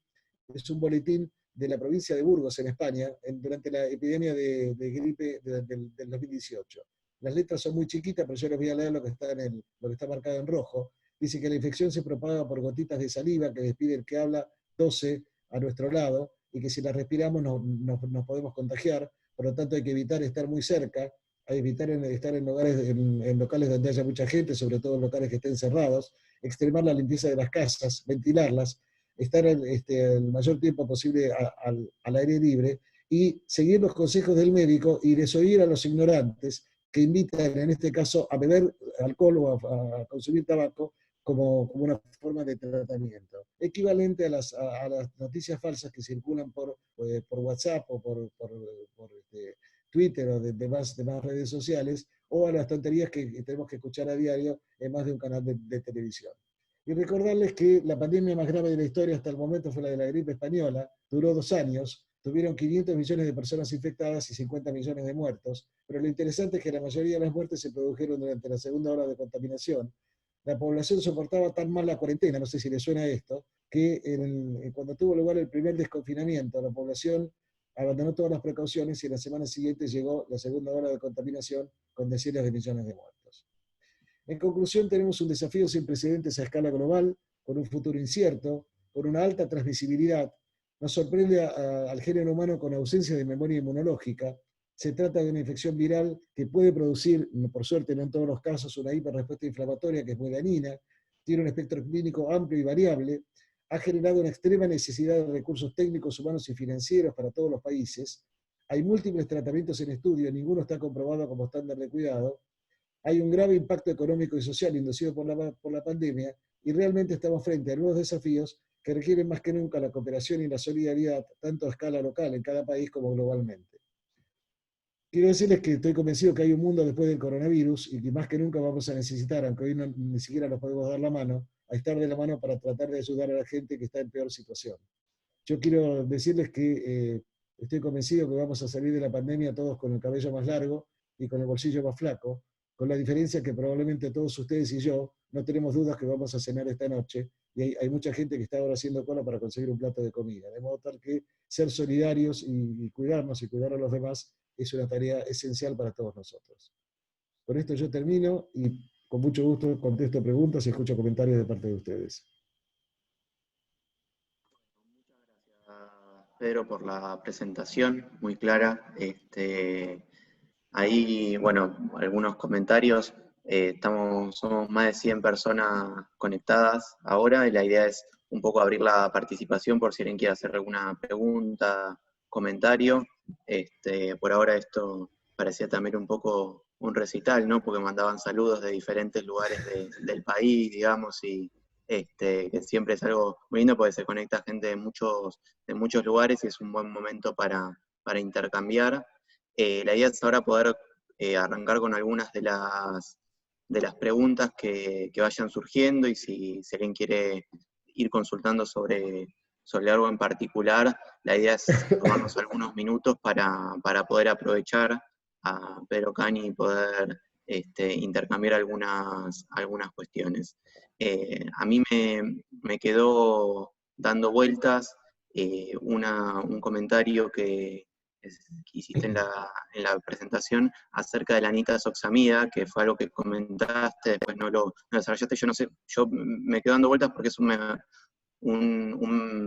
Speaker 2: es un boletín de la provincia de Burgos, en España, durante la epidemia de gripe del 2018. Las letras son muy chiquitas, pero yo les voy a leer lo que está marcado en rojo. Dice que la infección se propaga por gotitas de saliva que despide el que habla, tose a nuestro lado, y que si las respiramos nos podemos contagiar. Por lo tanto hay que evitar estar muy cerca, hay que evitar estar en locales donde haya mucha gente, sobre todo en locales que estén cerrados, extremar la limpieza de las casas, ventilarlas, estar el mayor tiempo posible al aire libre y seguir los consejos del médico y desoír a los ignorantes que invitan, en este caso, a beber alcohol o a consumir tabaco como una forma de tratamiento. Equivalente a las noticias falsas que circulan por WhatsApp o por Twitter o demás redes sociales, o a las tonterías que tenemos que escuchar a diario en más de un canal de televisión. Y recordarles que la pandemia más grave de la historia hasta el momento fue la de la gripe española, duró 2 años, tuvieron 500 millones de personas infectadas y 50 millones de muertos, pero lo interesante es que la mayoría de las muertes se produjeron durante la segunda ola de contaminación. La población soportaba tan mal la cuarentena, no sé si les suena esto, que cuando tuvo lugar el primer desconfinamiento, la población abandonó todas las precauciones y en la semana siguiente llegó la segunda ola de contaminación con decenas de millones de muertos. En conclusión, tenemos un desafío sin precedentes a escala global, con un futuro incierto, con una alta transmisibilidad. Nos sorprende al género humano con ausencia de memoria inmunológica. Se trata de una infección viral que puede producir, por suerte no en todos los casos, una hiperrespuesta inflamatoria que es muy dañina, tiene un espectro clínico amplio y variable, ha generado una extrema necesidad de recursos técnicos, humanos y financieros para todos los países. Hay múltiples tratamientos en estudio, ninguno está comprobado como estándar de cuidado. Hay un grave impacto económico y social inducido por la pandemia y realmente estamos frente a nuevos desafíos que requieren más que nunca la cooperación y la solidaridad, tanto a escala local en cada país como globalmente. Quiero decirles que estoy convencido que hay un mundo después del coronavirus y que más que nunca vamos a necesitar, aunque hoy ni siquiera nos podemos dar la mano, a estar de la mano para tratar de ayudar a la gente que está en peor situación. Yo quiero decirles que estoy convencido que vamos a salir de la pandemia todos con el cabello más largo y con el bolsillo más flaco, con la diferencia que probablemente todos ustedes y yo no tenemos dudas que vamos a cenar esta noche y hay mucha gente que está ahora haciendo cola para conseguir un plato de comida. De modo tal que ser solidarios y cuidarnos y cuidar a los demás es una tarea esencial para todos nosotros. Con esto yo termino y con mucho gusto contesto preguntas y escucho comentarios de parte de ustedes.
Speaker 1: Pedro, por la presentación muy clara. Ahí, bueno, algunos comentarios. Somos más de 100 personas conectadas ahora y la idea es un poco abrir la participación por si alguien quiere hacer alguna pregunta, comentario. Por ahora esto parecía también un poco un recital, ¿no? Porque mandaban saludos de diferentes lugares del país, digamos, y que siempre es algo muy lindo porque se conecta gente de muchos lugares y es un buen momento para intercambiar. La idea es ahora poder arrancar con algunas de las preguntas que vayan surgiendo y si alguien quiere ir consultando sobre algo en particular, la idea es tomarnos algunos minutos para poder aprovechar a Pedro Cani y poder intercambiar algunas cuestiones. A mí me quedó dando vueltas un comentario que hiciste en la presentación acerca de la nitazoxamida, que fue algo que comentaste, después no lo desarrollaste, yo no sé, yo me quedo dando vueltas porque es un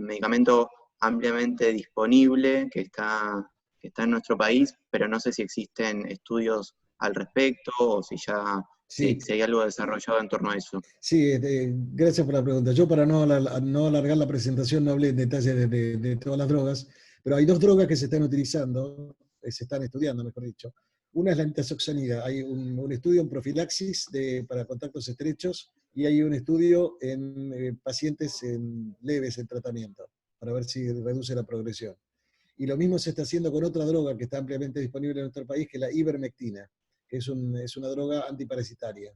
Speaker 1: medicamento ampliamente disponible que está en nuestro país, pero no sé si existen estudios al respecto o
Speaker 2: Sí,
Speaker 1: si hay algo desarrollado en torno a eso.
Speaker 2: sí, gracias por la pregunta. Yo para no alargar la presentación no hablé en detalle de todas las drogas, pero hay 2 drogas que se están utilizando, se están estudiando, mejor dicho. Una es la nitazoxanida. Hay un estudio en profilaxis para contactos estrechos y hay un estudio en pacientes leves en tratamiento, para ver si reduce la progresión. Y lo mismo se está haciendo con otra droga que está ampliamente disponible en nuestro país, que es la ivermectina, que es una droga antiparasitaria.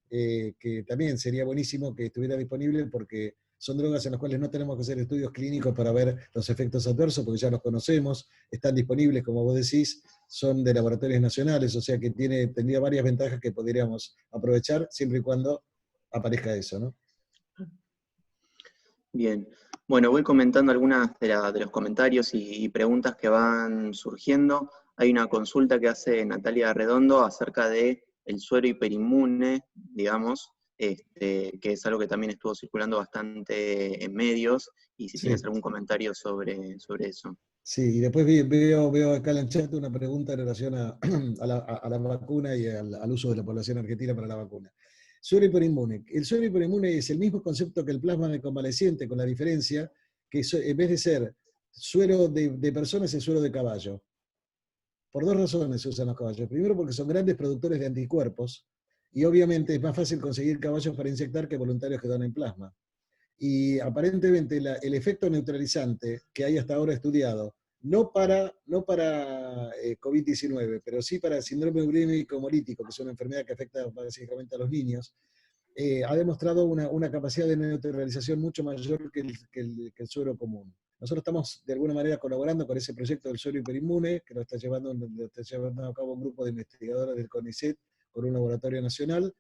Speaker 2: Que también sería buenísimo que estuviera disponible porque son drogas en las cuales no tenemos que hacer estudios clínicos para ver los efectos adversos, porque ya los conocemos, están disponibles, como vos decís, son de laboratorios nacionales, o sea que tendría varias ventajas que podríamos aprovechar siempre y cuando aparezca eso, ¿no?
Speaker 1: Bien, bueno, voy comentando algunas de los comentarios y preguntas que van surgiendo. Hay una consulta que hace Natalia Redondo acerca de el suero hiperinmune, digamos, que es algo que también estuvo circulando bastante en medios, y si tienes
Speaker 2: Sí,
Speaker 1: algún comentario sobre eso.
Speaker 2: sí, y después veo acá en el chat una pregunta en relación a la vacuna y al uso de la población argentina para la vacuna. Suero hiperinmune. El suero hiperinmune es el mismo concepto que el plasma de convaleciente, con la diferencia que en vez de ser suero de personas es suero de caballo. Por dos razones se usan los caballos. Primero, porque son grandes productores de anticuerpos y obviamente es más fácil conseguir caballos para inyectar que voluntarios que donen plasma. Y aparentemente el efecto neutralizante que hay hasta ahora estudiado, no para COVID-19, pero sí para síndrome urémico hemolítico, que es una enfermedad que afecta básicamente a los niños, ha demostrado una capacidad de neutralización mucho mayor que el suero común. Nosotros estamos de alguna manera colaborando con ese proyecto del suero hiperinmune, que lo está llevando a cabo un grupo de investigadores del CONICET con un laboratorio nacional.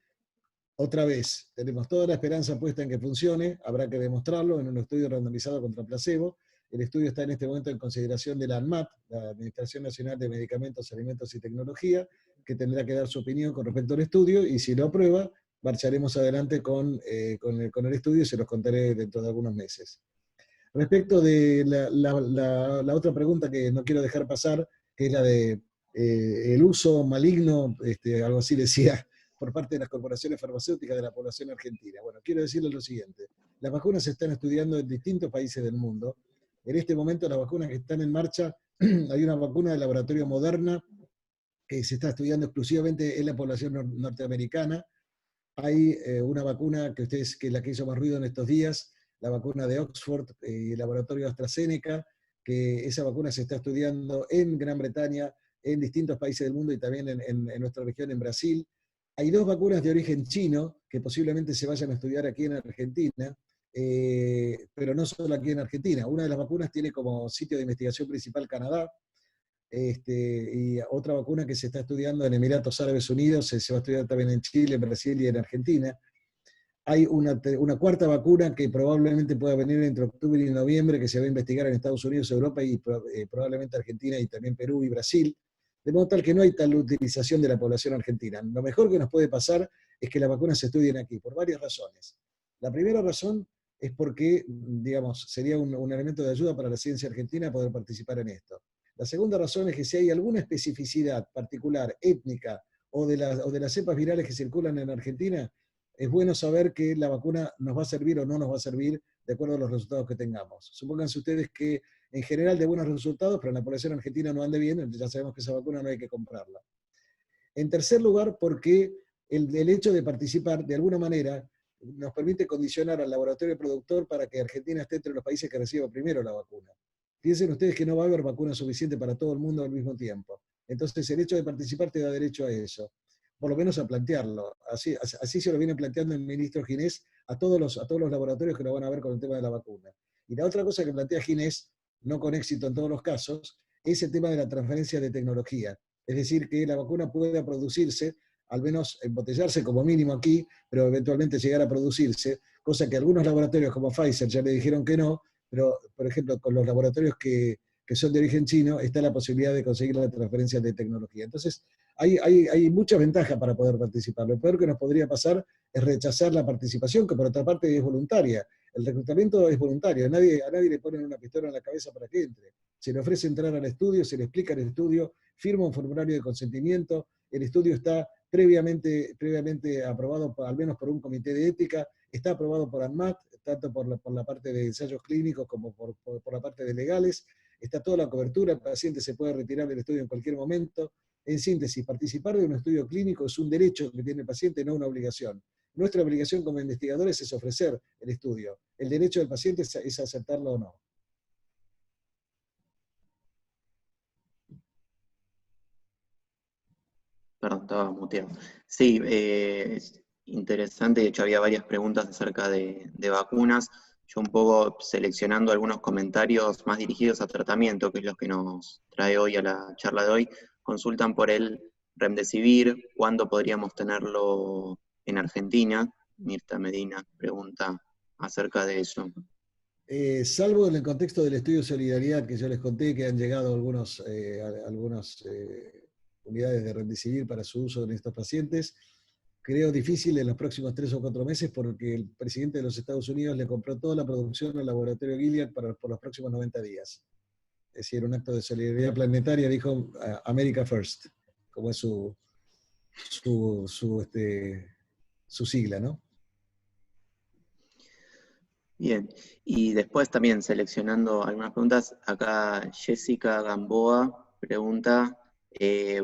Speaker 2: Otra vez, tenemos toda la esperanza puesta en que funcione, habrá que demostrarlo en un estudio randomizado contra placebo. El estudio está en este momento en consideración de la ANMAT, la Administración Nacional de Medicamentos, Alimentos y Tecnología, que tendrá que dar su opinión con respecto al estudio, y si lo aprueba, marcharemos adelante con el estudio y se los contaré dentro de algunos meses. Respecto de la otra pregunta que no quiero dejar pasar, que es la de el uso maligno, algo así decía, por parte de las corporaciones farmacéuticas de la población argentina. Bueno, quiero decirles lo siguiente. Las vacunas se están estudiando en distintos países del mundo. En este momento las vacunas que están en marcha, hay una vacuna del laboratorio Moderna que se está estudiando exclusivamente en la población norteamericana. Hay una vacuna que es la que hizo más ruido en estos días, la vacuna de Oxford y el laboratorio AstraZeneca, que esa vacuna se está estudiando en Gran Bretaña, en distintos países del mundo y también en nuestra región, en Brasil. Hay dos vacunas de origen chino que posiblemente se vayan a estudiar aquí en Argentina, pero no solo aquí en Argentina. Una de las vacunas tiene como sitio de investigación principal Canadá, y otra vacuna que se está estudiando en Emiratos Árabes Unidos, se va a estudiar también en Chile, en Brasil y en Argentina. Hay una cuarta vacuna que probablemente pueda venir entre octubre y noviembre, que se va a investigar en Estados Unidos, Europa y probablemente Argentina y también Perú y Brasil, de modo tal que no hay tal utilización de la población argentina. Lo mejor que nos puede pasar es que las vacunas se estudien aquí, por varias razones. La primera razón es porque, digamos, sería un elemento de ayuda para la ciencia argentina poder participar en esto. La segunda razón es que si hay alguna especificidad particular, étnica, o de las cepas virales que circulan en Argentina, es bueno saber que la vacuna nos va a servir o no nos va a servir de acuerdo a los resultados que tengamos. Supónganse ustedes que en general de buenos resultados, pero en la población argentina no ande bien, ya sabemos que esa vacuna no hay que comprarla. En tercer lugar, porque el hecho de participar de alguna manera nos permite condicionar al laboratorio productor para que Argentina esté entre los países que reciban primero la vacuna. Piensen ustedes que no va a haber vacuna suficiente para todo el mundo al mismo tiempo. Entonces el hecho de participar te da derecho a eso, por lo menos a plantearlo. Así se lo viene planteando el ministro Ginés a todos los laboratorios que lo van a ver con el tema de la vacuna. Y la otra cosa que plantea Ginés, no con éxito en todos los casos, es el tema de la transferencia de tecnología. Es decir, que la vacuna pueda producirse, al menos embotellarse como mínimo aquí, pero eventualmente llegar a producirse, cosa que algunos laboratorios como Pfizer ya le dijeron que no, pero por ejemplo con los laboratorios que son de origen chino está la posibilidad de conseguir la transferencia de tecnología. Entonces, hay muchas ventajas para poder participar. Lo peor que nos podría pasar es rechazar la participación, que por otra parte es voluntaria. El reclutamiento es voluntario, a nadie le ponen una pistola en la cabeza para que entre. Se le ofrece entrar al estudio, se le explica el estudio, firma un formulario de consentimiento, el estudio está previamente aprobado al menos por un comité de ética, está aprobado por ANMAT, tanto por la parte de ensayos clínicos como por la parte de legales, está toda la cobertura, el paciente se puede retirar del estudio en cualquier momento. En síntesis, participar de un estudio clínico es un derecho que tiene el paciente, no una obligación. Nuestra obligación como investigadores es ofrecer el estudio. El derecho del paciente es aceptarlo o no.
Speaker 1: Perdón, estaba muteado. Sí, es interesante. De hecho, había varias preguntas acerca de vacunas. Yo un poco seleccionando algunos comentarios más dirigidos a tratamiento, que es lo que nos trae hoy a la charla de hoy. Consultan por el Remdesivir, ¿cuándo podríamos tenerlo en Argentina? Mirta Medina pregunta acerca de eso.
Speaker 2: Salvo en el contexto del estudio de solidaridad que yo les conté, que han llegado algunas unidades de Remdesivir para su uso en estos pacientes, creo difícil en los próximos 3 o 4 meses porque el presidente de los Estados Unidos le compró toda la producción al laboratorio Gilead por los próximos 90 días. Es decir, un acto de solidaridad planetaria, dijo America First, como es su su sigla, ¿no?
Speaker 1: Bien, y después también seleccionando algunas preguntas, acá Jessica Gamboa pregunta,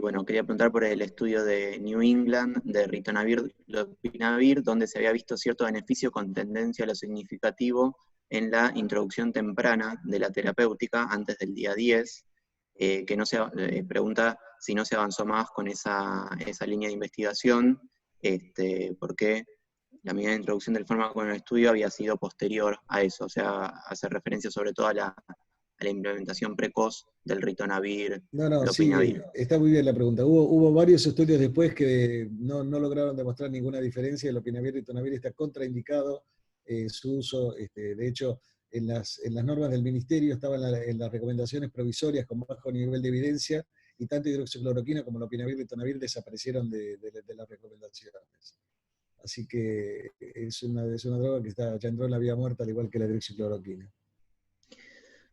Speaker 1: bueno, quería preguntar por el estudio de New England de Ritonavir, Lopinavir, donde se había visto cierto beneficio con tendencia a lo significativo en la introducción temprana de la terapéutica antes del día 10, que no se, pregunta si no se avanzó más con esa línea de investigación, porque la medida de introducción del fármaco en el estudio había sido posterior a eso, o sea, hace referencia sobre todo a la implementación precoz del ritonavir,
Speaker 2: No, no, sí,
Speaker 1: lopinavir.
Speaker 2: está muy bien la pregunta. Hubo varios estudios después que no lograron demostrar ninguna diferencia. El opinavir y ritonavir está contraindicado su uso. De hecho, en las normas del ministerio estaban en las recomendaciones provisorias con bajo nivel de evidencia, y tanto hidroxicloroquina como el opinavir y ritonavir desaparecieron de las recomendaciones. Así que es una droga que ya entró en la vía muerta, al igual que la hidroxicloroquina.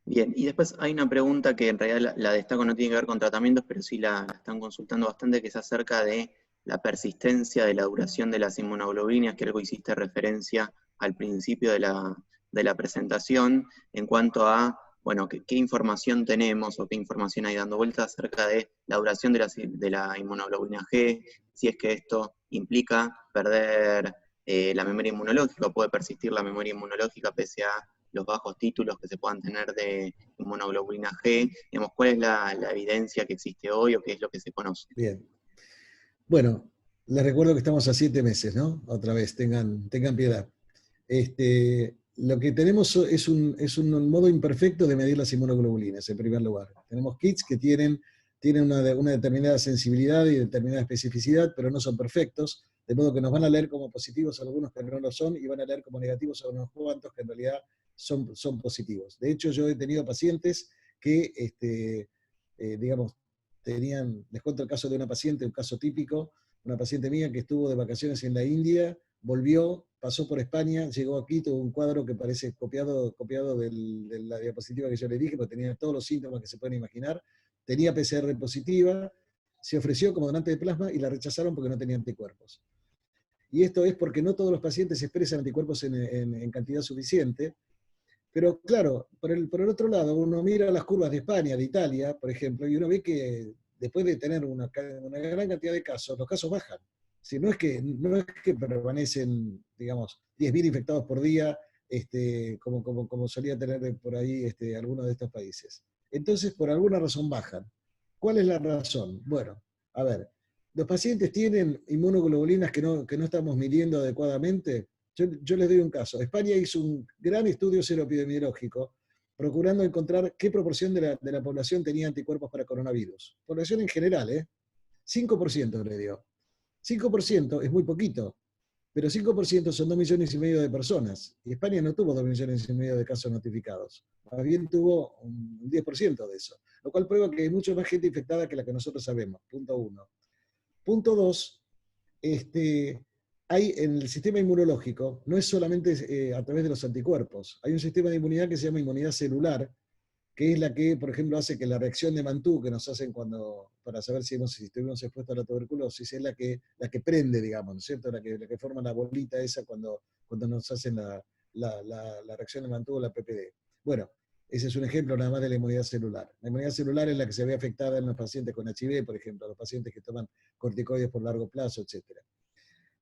Speaker 1: Bien, y después hay una pregunta que en realidad la destaco, no tiene que ver con tratamientos, pero sí la están consultando bastante, que es acerca de la persistencia de la duración de las inmunoglobulinas, que algo hiciste referencia al principio de la presentación, en cuanto a, bueno, qué información tenemos o qué información hay dando vuelta acerca de la duración de la inmunoglobulina G, si es que esto implica perder la memoria inmunológica, o puede persistir la memoria inmunológica pese a los bajos títulos que se puedan tener de inmunoglobulina G, digamos, cuál es la evidencia que existe hoy o qué es lo que se conoce.
Speaker 2: Bien. Bueno, les recuerdo que estamos a 7 meses, ¿no? Otra vez, tengan piedad. Lo que tenemos es un modo imperfecto de medir las inmunoglobulinas, en primer lugar. Tenemos kits que tienen una determinada sensibilidad y determinada especificidad, pero no son perfectos, de modo que nos van a leer como positivos algunos que no lo son, y van a leer como negativos a unos cuantos que en realidad son positivos. De hecho, yo he tenido pacientes que, digamos, les cuento el caso de una paciente, un caso típico, una paciente mía que estuvo de vacaciones en la India, volvió, pasó por España, llegó aquí, tuvo un cuadro que parece copiado de la diapositiva que yo le dije, porque tenía todos los síntomas que se pueden imaginar, tenía PCR positiva, se ofreció como donante de plasma y la rechazaron porque no tenía anticuerpos. Y esto es porque no todos los pacientes expresan anticuerpos en cantidad suficiente, pero claro, por el otro lado, uno mira las curvas de España, de Italia, por ejemplo, y uno ve que después de tener una gran cantidad de casos, los casos bajan. Si no es que permanecen, digamos, 10.000 infectados por día, como solía tener por ahí algunos de estos países. Entonces, por alguna razón bajan. ¿Cuál es la razón? Bueno, a ver, los pacientes tienen inmunoglobulinas que no estamos midiendo adecuadamente. Yo les doy un caso. España hizo un gran estudio seroepidemiológico procurando encontrar qué proporción de la población tenía anticuerpos para coronavirus. Población en general, 5% le dio. 5% es muy poquito, pero 5% son 2,5 millones de personas. Y España no tuvo 2,5 millones de casos notificados. Más bien tuvo un 10% de eso. Lo cual prueba que hay mucha más gente infectada que la que nosotros sabemos. Punto 1. Punto 2. Hay en el sistema inmunológico, no es solamente a través de los anticuerpos, hay un sistema de inmunidad que se llama inmunidad celular, que es la que, por ejemplo, hace que la reacción de Mantoux que nos hacen para saber si estuvimos expuestos a la tuberculosis, es la que prende, digamos, ¿no es cierto? La que forma la bolita esa cuando nos hacen la reacción de Mantoux o la PPD. Bueno, ese es un ejemplo nada más de la inmunidad celular. La inmunidad celular es la que se ve afectada en los pacientes con HIV, por ejemplo, los pacientes que toman corticoides por largo plazo, etc.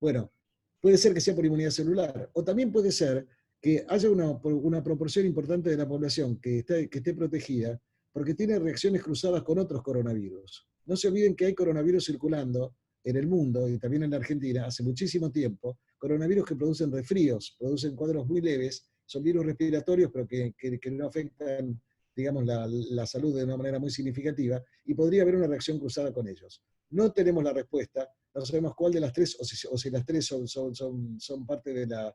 Speaker 2: Bueno, puede ser que sea por inmunidad celular, o también puede ser que haya una proporción importante de la población que esté protegida porque tiene reacciones cruzadas con otros coronavirus. No se olviden que hay coronavirus circulando en el mundo y también en la Argentina hace muchísimo tiempo, coronavirus que producen resfríos, producen cuadros muy leves, son virus respiratorios pero que no afectan, digamos, la salud de una manera muy significativa, y podría haber una reacción cruzada con ellos. No tenemos la respuesta, no sabemos cuál de las tres, o si las tres son parte de la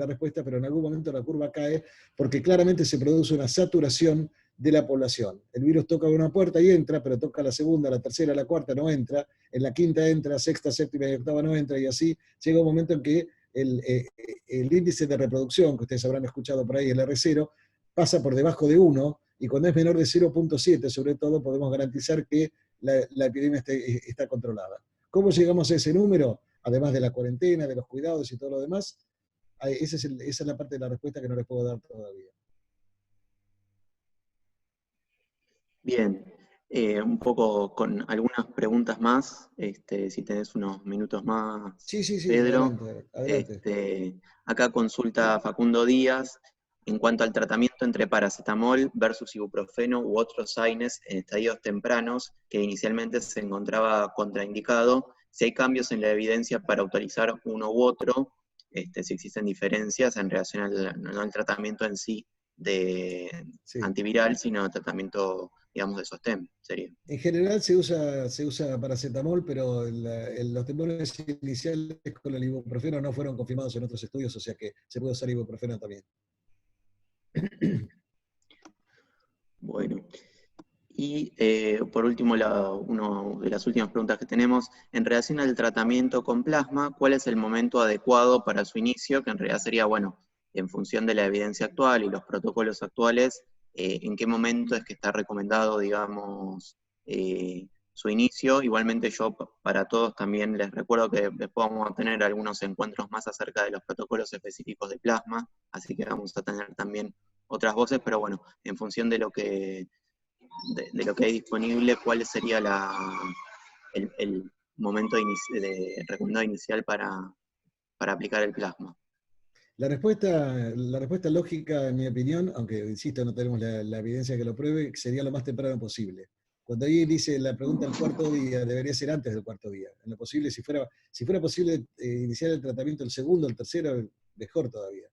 Speaker 2: respuesta, pero en algún momento la curva cae porque claramente se produce una saturación de la población. El virus toca una puerta y entra, pero toca la segunda, la tercera, la cuarta, no entra, en la quinta entra, sexta, séptima y octava no entra, y así llega un momento en que el índice de reproducción, que ustedes habrán escuchado por ahí, el R0, pasa por debajo de 1, y cuando es menor de 0,7, sobre todo, podemos garantizar que la epidemia está controlada. ¿Cómo llegamos a ese número? además de la cuarentena, de los cuidados y todo lo demás. Esa es la parte de la respuesta que no les puedo dar todavía.
Speaker 1: Bien, un poco con algunas preguntas más, si tenés unos minutos más,
Speaker 2: Sí, sí, sí,
Speaker 1: Pedro.
Speaker 2: adelante, adelante.
Speaker 1: Acá consulta Facundo Díaz en cuanto al tratamiento entre paracetamol versus ibuprofeno u otros AINES en estadios tempranos, que inicialmente se encontraba contraindicado, si hay cambios en la evidencia para autorizar uno u otro, si existen diferencias en relación no al tratamiento en sí de
Speaker 2: Sí.
Speaker 1: antiviral, sino al tratamiento, digamos, de sostén, sería.
Speaker 2: En general se usa paracetamol, pero los temores iniciales con el ibuprofeno no fueron confirmados en otros estudios, o sea que se puede usar ibuprofeno también.
Speaker 1: Bueno, y por último, una de las últimas preguntas que tenemos, en relación al tratamiento con plasma, ¿cuál es el momento adecuado para su inicio? Que en realidad sería, bueno, en función de la evidencia actual y los protocolos actuales, ¿en qué momento es que está recomendado, digamos, su inicio? Igualmente yo para todos también les recuerdo que después vamos a tener algunos encuentros más acerca de los protocolos específicos de plasma, así que vamos a tener también otras voces, pero bueno, en función de lo que hay disponible, ¿cuál sería el momento recomendado inicial para aplicar el plasma?
Speaker 2: La respuesta lógica, en mi opinión, aunque insisto, no tenemos la evidencia que lo pruebe, sería lo más temprano posible. Cuando ahí dice la pregunta del cuarto día, debería ser antes del cuarto día. En lo posible, si fuera posible iniciar el tratamiento el segundo, el tercero, mejor todavía.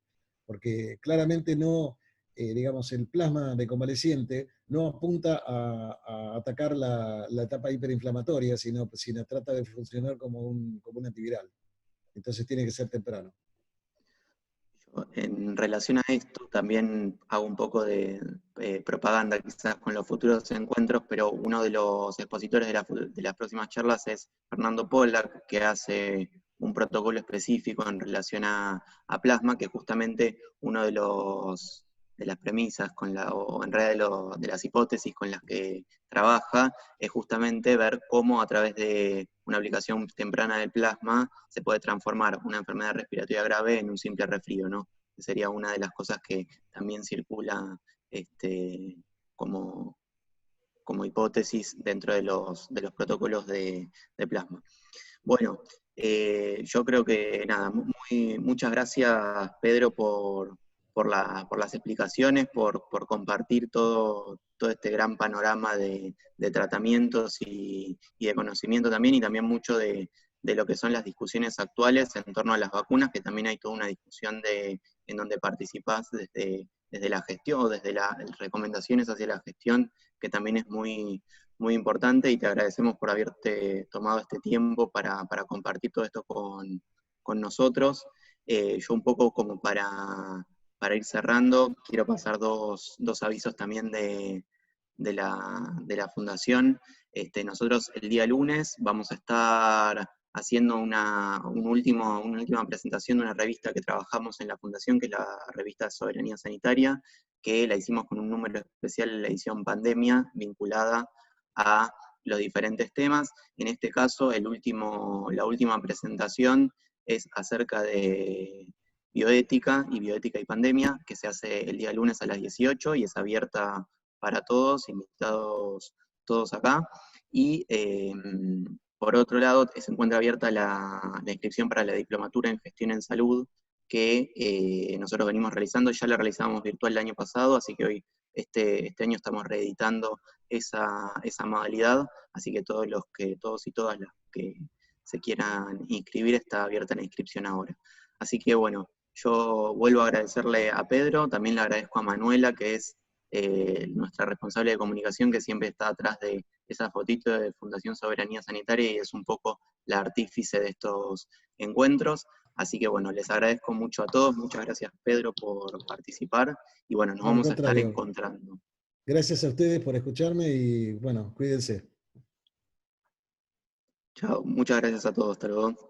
Speaker 2: Porque claramente no, digamos, el plasma de convaleciente no apunta a atacar la etapa hiperinflamatoria, sino trata de funcionar como un antiviral. Entonces tiene que ser temprano.
Speaker 1: En relación a esto, también hago un poco de propaganda quizás con los futuros encuentros, pero uno de los expositores de las próximas charlas es Fernando Pollack, que hace un protocolo específico en relación a plasma, que justamente uno de las premisas o en realidad de las hipótesis con las que trabaja es justamente ver cómo a través de una aplicación temprana del plasma se puede transformar una enfermedad respiratoria grave en un simple resfrío, ¿no? Que sería una de las cosas que también circula como, como hipótesis dentro de los protocolos de plasma. Bueno, yo creo que nada, muchas gracias Pedro por las explicaciones, por compartir todo este gran panorama de tratamientos y de conocimiento también, y también mucho de lo que son las discusiones actuales en torno a las vacunas, que también hay toda una discusión en donde participás desde la gestión, desde las recomendaciones hacia la gestión, que también es muy importante, y te agradecemos por haberte tomado este tiempo para compartir todo esto con nosotros. Yo un poco como para ir cerrando, quiero pasar dos avisos también de la fundación. Nosotros el día lunes vamos a estar haciendo una última presentación de una revista que trabajamos en la fundación, que es la revista Soberanía Sanitaria, que la hicimos con un número especial en la edición Pandemia, vinculada a los diferentes temas. En este caso, la última presentación es acerca de bioética y pandemia, que se hace el día lunes a las 18 y es abierta para todos, invitados todos acá. Y por otro lado, se encuentra abierta la inscripción para la diplomatura en gestión en salud, que nosotros venimos realizando. Ya la realizamos virtual el año pasado, así que hoy, este año, estamos reeditando esa modalidad, así que todos y todas las que se quieran inscribir, está abierta la inscripción ahora. Así que bueno, yo vuelvo a agradecerle a Pedro, también le agradezco a Manuela, que es nuestra responsable de comunicación, que siempre está atrás de esa fotito de Fundación Soberanía Sanitaria y es un poco la artífice de estos encuentros. Así que bueno, les agradezco mucho a todos, muchas gracias Pedro por participar y bueno, nos
Speaker 2: No, al
Speaker 1: vamos a estar
Speaker 2: contrario.
Speaker 1: encontrando.
Speaker 2: Gracias a ustedes por escucharme y bueno, cuídense.
Speaker 1: Chao, muchas gracias a todos, hasta luego.